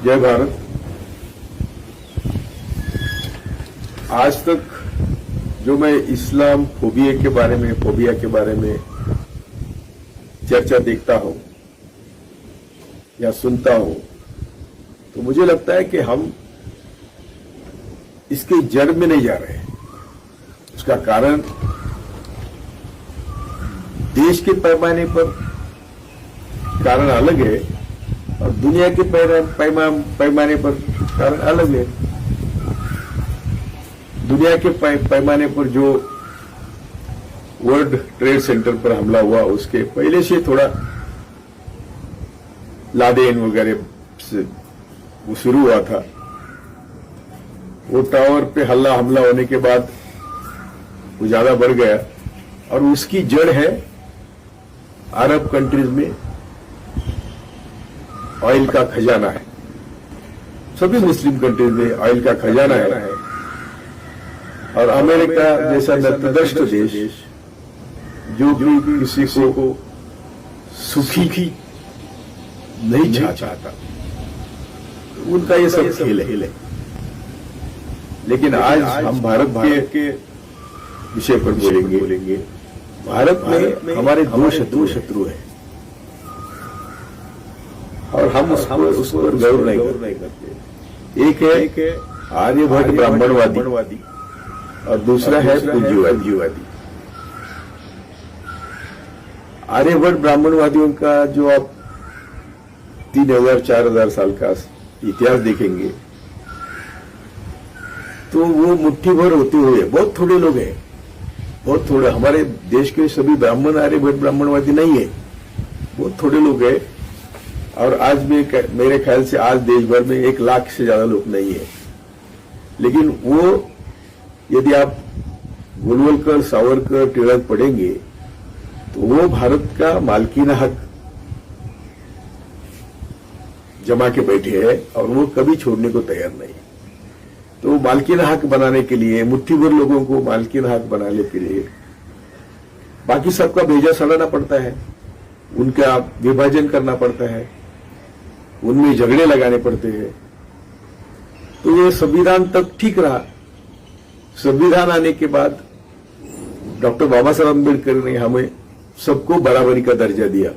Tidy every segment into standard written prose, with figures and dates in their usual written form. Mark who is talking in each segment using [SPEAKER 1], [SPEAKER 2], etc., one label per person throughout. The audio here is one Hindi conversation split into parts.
[SPEAKER 1] जय भारत। आज तक जो मैं इस्लाम फोबिया के बारे में चर्चा देखता हूं या सुनता हूं, तो मुझे लगता है कि हम इसके जड़ में नहीं जा रहे हैं। उसका कारण देश के पैमाने पर कारण अलग है और दुनिया के पैमाने पर कारण अलग है। दुनिया के पैमाने पर जो वर्ल्ड ट्रेड सेंटर पर हमला हुआ, उसके पहले से थोड़ा लादेन वगैरह से वो शुरू हुआ था। वो टावर पे हमला होने के बाद वो ज्यादा बढ़ गया और उसकी जड़ है अरब कंट्रीज में ऑयल का खजाना है। सभी मुस्लिम कंट्रीज में ऑयल का खजाना है और अमेरिका जैसा नतदृष्ट देश जो भी किसी को सुखी नहीं चाहता, उनका ये सब खेल है। लेकिन आज हम भारत के विषय पर बोलेंगे। भारत में हमारे दो शत्रु है और हम उस पर गौर नहीं करते। एक है आर्यभट्ट ब्राह्मणवादी और दूसरा है पूज्यवादी। आर्यभट्ट ब्राह्मणवादियों का जो आप 3000-4000 साल का इतिहास देखेंगे तो वो मुट्ठी भर होते हुए बहुत थोड़े लोग हैं, बहुत थोड़े। हमारे देश के सभी ब्राह्मण आर्यभट्ट ब्राह्मणवादी नहीं है, बहुत थोड़े लोग हैं। और आज भी मेरे ख्याल से आज देश भर में 1 लाख से ज्यादा लोग नहीं है। लेकिन वो यदि आप गोलवलकर, सावरकर, टिळक पढ़ेंगे तो वो भारत का मालकीना हक जमा के बैठे हैं और वो कभी छोड़ने को तैयार नहीं। तो मालकीना हक बनाने के लिए, मुट्ठी भर लोगों को मालकीना हक बनाने के लिए बाकी सबका भेजा सड़ाना पड़ता है, उनका विभाजन करना पड़ता है, उनमें झगड़े लगाने पड़ते हैं। तो ये संविधान तक ठीक रहा। संविधान आने के बाद डॉक्टर बाबा साहब अम्बेडकर ने हमें सबको बराबरी का दर्जा दिया।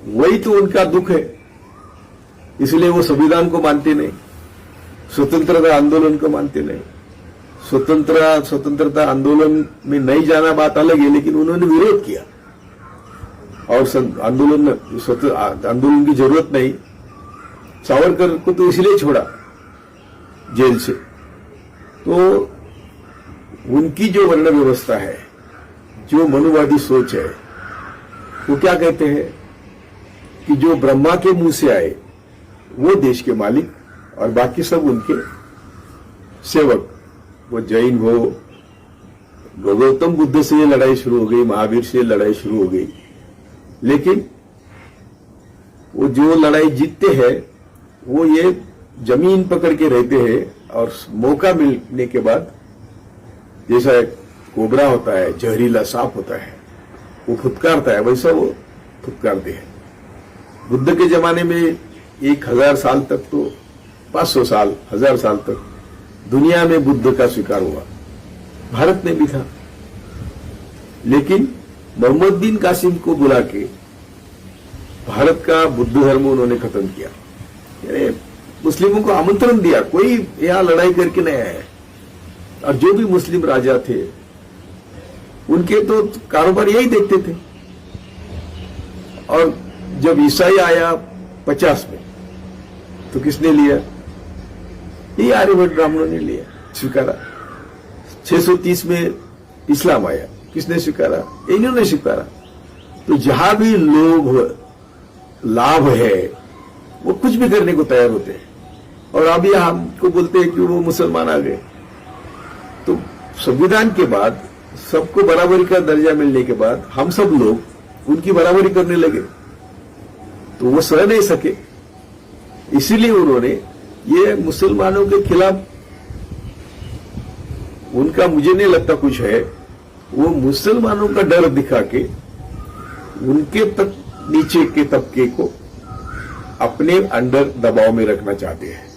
[SPEAKER 1] वही तो उनका दुख है, इसलिए वो संविधान को मानते नहीं, स्वतंत्रता आंदोलन को मानते नहीं। स्वतंत्रता आंदोलन में नहीं जाना बात अलग है, लेकिन उन्होंने विरोध किया और आंदोलन की जरूरत नहीं। सावरकर को तो इसलिए छोड़ा जेल से। तो उनकी जो वर्ण व्यवस्था है, जो मनुवादी सोच है, वो क्या कहते हैं कि जो ब्रह्मा के मुंह से आए वो देश के मालिक और बाकी सब उनके सेवक। वो जैन हो, गौतम बुद्ध से ये लड़ाई शुरू हो गई, महावीर से लड़ाई शुरू हो गई। लेकिन वो जो लड़ाई जीतते हैं वो ये जमीन पकड़ के रहते हैं और मौका मिलने के बाद, जैसा एक कोबरा होता है, जहरीला सांप होता है, वो फुटकारता है, वैसा वो फुटकारते हैं। बुद्ध के जमाने में 1000 साल तक, तो 500 साल, 1000 साल तक दुनिया में बुद्ध का स्वीकार हुआ, भारत में भी था। लेकिन मोहम्मद बिन कासिम को बुला के भारत का बुद्ध धर्म उन्होंने खत्म किया। यानी मुस्लिमों को आमंत्रण दिया, कोई यहां लड़ाई करके नहीं आया। और जो भी मुस्लिम राजा थे उनके तो कारोबार यही देखते थे। और जब ईसाई आया 50 में, तो किसने लिया? ये आर्यभट्ट ब्राह्मणों ने लिया, स्वीकारा। 630 में इस्लाम आया, किसने स्वीकारा? इन्होंने स्वीकारा। तो जहां भी लाभ है वो कुछ भी करने को तैयार होते हैं। और अभी हमको बोलते हैं कि वो मुसलमान आ गए। तो संविधान के बाद, सबको बराबरी का दर्जा मिलने के बाद हम सब लोग उनकी बराबरी करने लगे, तो वो सह नहीं सके। इसीलिए उन्होंने ये मुसलमानों के खिलाफ, उनका मुझे नहीं लगता कुछ है, वो मुसलमानों का डर दिखा के उनके तक नीचे के तबके को अपने अंडर दबाव में रखना चाहते हैं,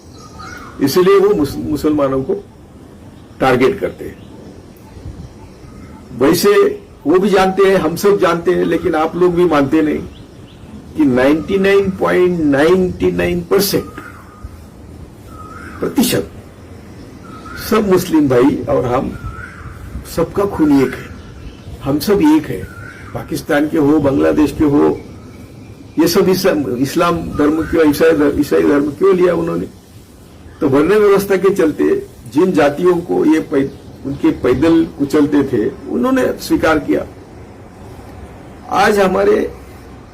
[SPEAKER 1] इसलिए वो मुसलमानों को टारगेट करते हैं। वैसे वो भी जानते हैं, हम सब जानते हैं, लेकिन आप लोग भी मानते नहीं कि 99.99% सब मुस्लिम भाई और हम सबका खून एक है, हम सब एक है। पाकिस्तान के हो, बांग्लादेश के हो, ये सब इस्लाम धर्म क्यों, ईसाई धर्म क्यों लिया उन्होंने? तो वर्ण व्यवस्था के चलते जिन जातियों को ये उनके पैदल कुचलते थे, उन्होंने स्वीकार किया। आज हमारे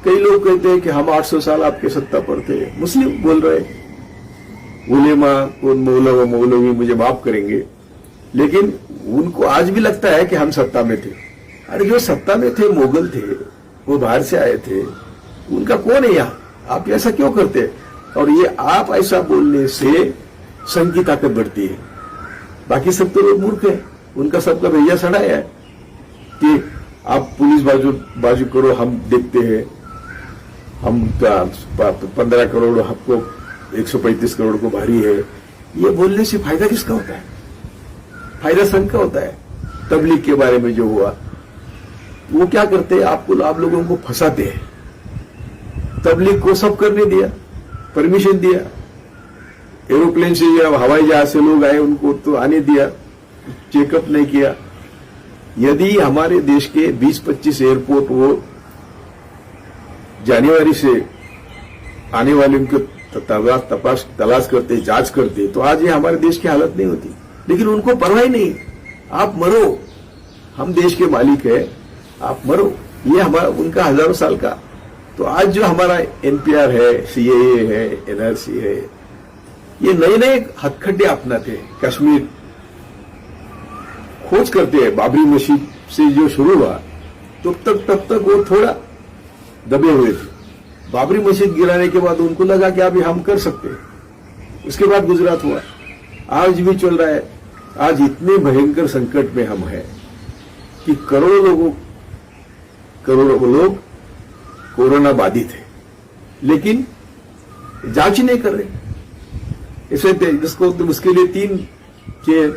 [SPEAKER 1] कई लोग कहते हैं कि हम 800 साल आपके सत्ता पर थे, मुस्लिम बोल रहे, उलेमा कौन मौलवी मुझे माफ करेंगे, लेकिन उनको आज भी लगता है कि हम सत्ता में थे। अरे जो सत्ता में थे मुगल थे, वो बाहर से आए थे, उनका कौन है यहाँ? आप ऐसा क्यों करते? और ये आप ऐसा बोलने से संघ की ताकत बढ़ती है। बाकी सब तो लोग मूर्ख है, उनका सबका भैया सड़ाया है कि आप पुलिस बाजू करो, हम देखते हैं, हम 15 करोड़, आपको 135 करोड़ को भारी है। ये बोलने से फायदा किसका होता है? फायदा संघ का होता है। तबलीग के बारे में जो हुआ, वो क्या करते हैं? आप लोगों को फंसाते हैं। तबलीग को सब करने दिया, परमिशन दिया, एरोप्लेन से या हवाई जहाज से लोग आए, उनको तो आने दिया, चेकअप नहीं किया। यदि हमारे देश के 20-25 एयरपोर्ट वो जनवरी से आने वाले उनके तलाश करते, जांच करते, तो आज ये हमारे देश की हालत नहीं होती। लेकिन उनको परवाह नहीं, आप मरो, हम देश के मालिक है, आप मरो। ये हमारा उनका हजारों साल का। तो आज जो हमारा एनपीआर है, सीएए है, एनआरसी है, ये नए नए हथखड्डे अपनाते हैं। कश्मीर खोज करते हैं, बाबरी मस्जिद से जो शुरू हुआ, तब तक वो थोड़ा दबे हुए थे। बाबरी मस्जिद गिराने के बाद उनको लगा कि अभी हम कर सकते हैं। उसके बाद गुजरात हुआ, आज भी चल रहा है। आज इतने भयंकर संकट में हम हैं कि करोड़ों लोग कोरोना बाधित है, लेकिन जांच नहीं कर रहे। इसे जिसको उसके लिए 3 के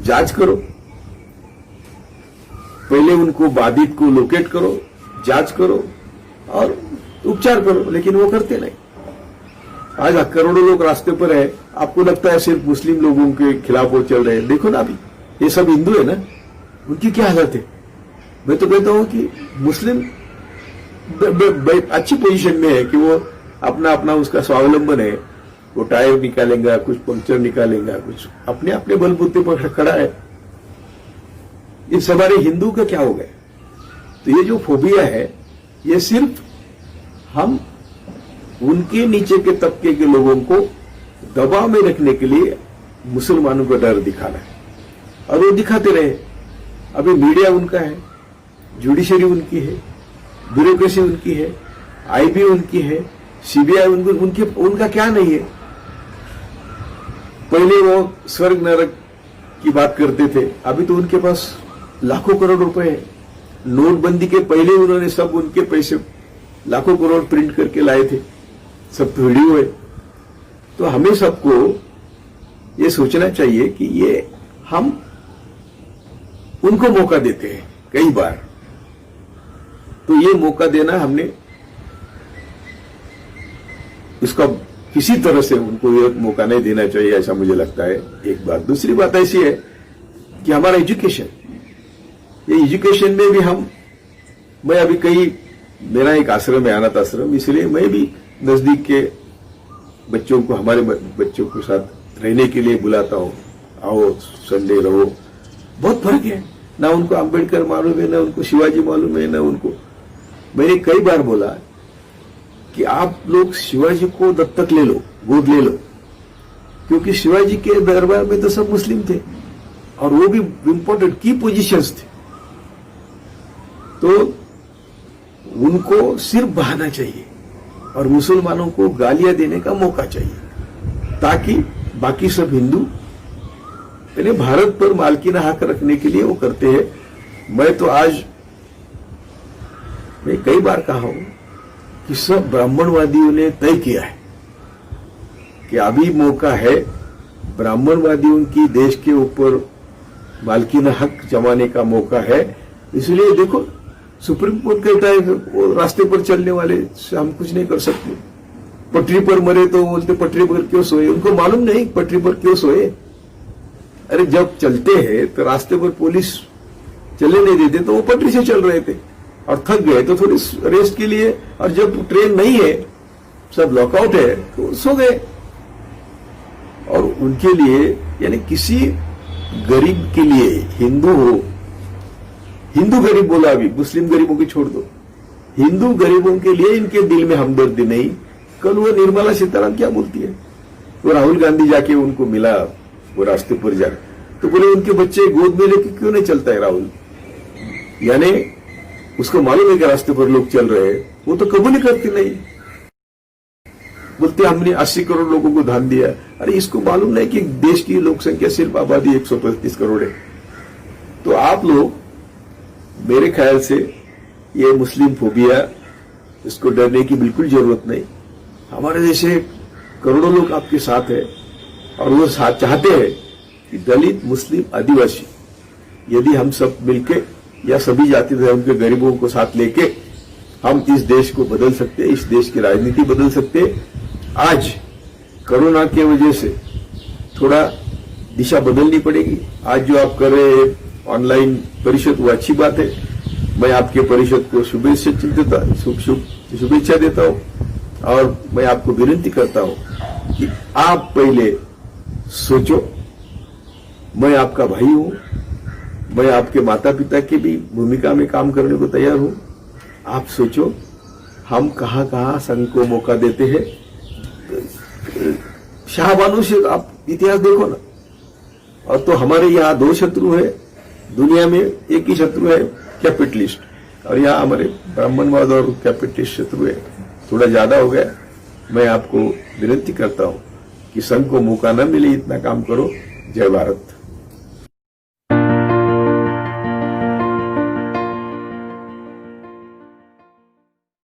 [SPEAKER 1] जांच करो, पहले उनको बाधित को लोकेट करो, जांच करो और उपचार करो, लेकिन वो करते नहीं। आज करोड़ों लोग रास्ते पर है, आपको लगता है सिर्फ मुस्लिम लोगों के खिलाफ वो चल रहे हैं। देखो ना, अभी ये सब हिंदू है ना, उनकी क्या हालत है? मैं तो कहता हूं कि मुस्लिम अच्छी पोजीशन में है कि वो अपना उसका स्वावलंबन है, वो टायर निकालेगा, कुछ पंक्चर निकालेगा, कुछ अपने बलबूते पर खड़ा है। इस हमारे हिंदू का क्या हो गया? तो ये जो फोबिया है, ये सिर्फ हम उनके नीचे के तबके के लोगों को दबाव में रखने के लिए मुसलमानों को डर दिखाना है, और वो दिखाते रहे। अभी मीडिया उनका है, जुडिशरी उनकी है, ब्यूरोक्रेसी उनकी है, आईबी उनकी है, सीबीआई उनका क्या नहीं है? पहले वो स्वर्ग नरक की बात करते थे, अभी तो उनके पास लाखों करोड़ रुपए है। नोटबंदी के पहले उन्होंने सब उनके पैसे लाखों करोड़ प्रिंट करके लाए थे, सब तो वीडियो है। तो हमें सबको ये सोचना चाहिए कि ये हम उनको मौका देते हैं कई बार, तो ये मौका देना हमने इसका किसी तरह से उनको ये मौका नहीं देना चाहिए, ऐसा मुझे लगता है। एक बात। दूसरी बात ऐसी है कि हमारा एजुकेशन, ये एजुकेशन में भी मैं अभी मेरा एक आश्रम है, अनाथ आश्रम, इसलिए मैं भी नजदीक के बच्चों को, हमारे बच्चों के साथ रहने के लिए बुलाता हूं, आओ संडे रहो। बहुत फर्क है ना, उनको अंबेडकर मालूम है, ना उनको शिवाजी मालूम है, ना उनको। मैंने कई बार बोला कि आप लोग शिवाजी को दत्तक ले लो, गोद ले लो, क्योंकि शिवाजी के दरबार में तो सब मुस्लिम थे और वो भी इंपॉर्टेंट की पोजीशंस थे। तो उनको सिर्फ बहाना चाहिए और मुसलमानों को गालियां देने का मौका चाहिए, ताकि बाकी सब हिंदू यानी भारत पर मालकीना हक रखने के लिए वो करते हैं। मैं कई बार कहा हूं कि सब ब्राह्मणवादियों ने तय किया है कि अभी मौका है ब्राह्मणवादियों की देश के ऊपर मालकीना हक जमाने का मौका है। इसलिए देखो, सुप्रीम कोर्ट कहता है कि वो रास्ते पर चलने वाले से हम कुछ नहीं कर सकते। पटरी पर मरे तो बोलते पटरी पर क्यों सोए, उनको मालूम नहीं पटरी पर क्यों सोए। अरे जब चलते हैं तो रास्ते पर पुलिस चलने नहीं देते तो वो पटरी से चल रहे थे और थक गए तो थोड़ी रेस्ट के लिए, और जब ट्रेन नहीं है, सब लॉकआउट है, तो सो गए। और उनके लिए, यानी किसी गरीब के लिए, हिंदू हो, हिंदू गरीब बोला, अभी मुस्लिम गरीबों की छोड़ दो, हिंदू गरीबों के लिए इनके दिल में हमदर्दी नहीं। कल वो निर्मला सीतारामन क्या बोलती है, वो राहुल गांधी जाके उनको मिला वो रास्ते पर जा, तो बोले उनके बच्चे गोद में लेके क्यों नहीं चलता है राहुल। यानी उसको मालूम है कि रास्ते पर लोग चल रहे हैं, वो तो कबूल ही करती नहीं, बोलते हमने 80 करोड़ लोगों को धान दिया। अरे इसको मालूम नहीं कि देश की लोक संख्या सिर्फ आबादी 135 करोड़ है। तो आप लोग, मेरे ख्याल से ये मुस्लिम फोबिया, इसको डरने की बिल्कुल जरूरत नहीं। हमारे जैसे करोड़ों लोग आपके साथ है और वो साथ चाहते हैं कि दलित, मुस्लिम, आदिवासी, यदि हम सब मिलके या सभी जाति धर्म के गरीबों को साथ लेके हम इस देश को बदल सकते हैं, इस देश की राजनीति बदल सकते हैं। आज कोरोना की वजह से थोड़ा दिशा बदलनी पड़ेगी। आज जो आप कर रहे हैं ऑनलाइन परिषद, वो अच्छी बात है। मैं आपके परिषद को शुभेच्छा देता हूं और मैं आपको विनती करता हूं कि आप पहले सोचो, मैं आपका भाई हूं, मैं आपके माता पिता की भी भूमिका में काम करने को तैयार हूं। आप सोचो हम कहां कहां संघ को मौका देते हैं। शाहबानों से आप इतिहास देखो ना, और तो हमारे यहाँ 2 शत्रु है दुनिया में, एक ही शत्रु है कैपिटलिस्ट, और यहाँ हमारे ब्राह्मणवाद और कैपिटलिस्ट शत्रु है, थोड़ा ज्यादा हो गया। मैं आपको विनती करता हूं कि संघ को मौका न मिले, इतना काम करो। जय भारत।